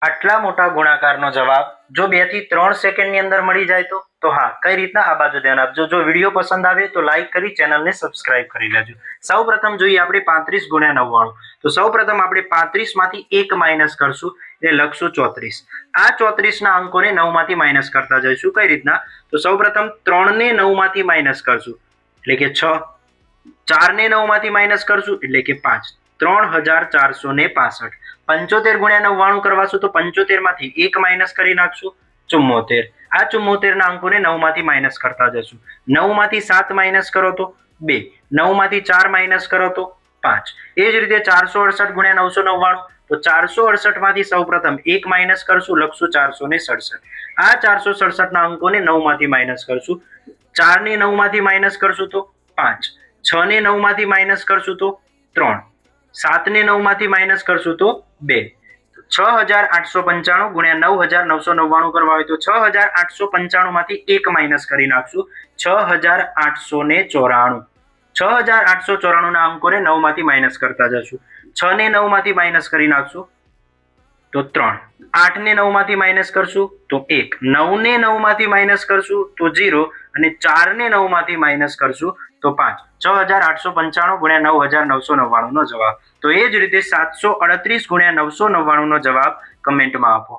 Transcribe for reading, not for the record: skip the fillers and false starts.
આટલા મોટા ગુણાકારનો જવાબ જો 2 થી 3 સેકન્ડની અંદર મળી જાય તો હા, કઈ રીતના આ બાજુ ધ્યાન આપજો. જો વિડીયો પસંદ આવે તો લાઈક કરી ચેનલને સબસ્ક્રાઇબ કરી લેજો. સૌપ્રથમ જોઈએ આપણે 35 ગુણ્યા 99. તો સૌપ્રથમ આપણે 35 માંથી 1 માઈનસ કરશું એટલે લખશું 34. આ 34 ના અંકોને 9 માંથી માઈનસ કરતા જઈશું. કઈ રીતના? તો સૌપ્રથમ 3 ને 9 માંથી માઈનસ કરશું એટલે કે 6. 4 ને 9 માંથી માઈનસ કરશું એટલે કે 5. 3465. 75 ગુણ્યા 99 કરવાશું તો 75 માંથી 1 માઈનસ કરી નાખશું 74. આ 74 ના અંકોને 9 માંથી માઈનસ કરતા જશું. 9 માંથી 7 માઈનસ કરો તો 2. 9 માંથી 4 માઈનસ કરો તો 5. એ જ રીતે 468 ગુણ્યા 999. તો 468 માંથી સૌપ્રથમ 1 માઈનસ કરશું, લખશું 467. આ 467 ના અંકોને 9 માંથી માઈનસ કરશું. 4 ને 9 માંથી માઈનસ કરશું તો 5. 6 ને 9 માંથી માઈનસ કરશું તો 3. 7 ને 9 માંથી માઈનસ કરશું તો 2. 6895 ગુણ્યા 9999 કરવા હોય તો 6895 માંથી 1 માઈનસ કરી નાખશું 6894. 6894 ના અંકોને 9 માંથી માઈનસ કરતા જશું. 6 ને 9 માંથી માઈનસ કરી નાખશું તો 3. 8 ને 9 માંથી માઈનસ કરશું તો 1. 9 ને 9 માંથી માઈનસ કરશું તો 0 અને 4 ને 9 માંથી માઈનસ કરશું તો 5. 6895 ગુણ્યા 9999 નો જવાબ. તો એ જ રીતે 738 ગુણ્યા 999 નો જવાબ કમેન્ટમાં આપો.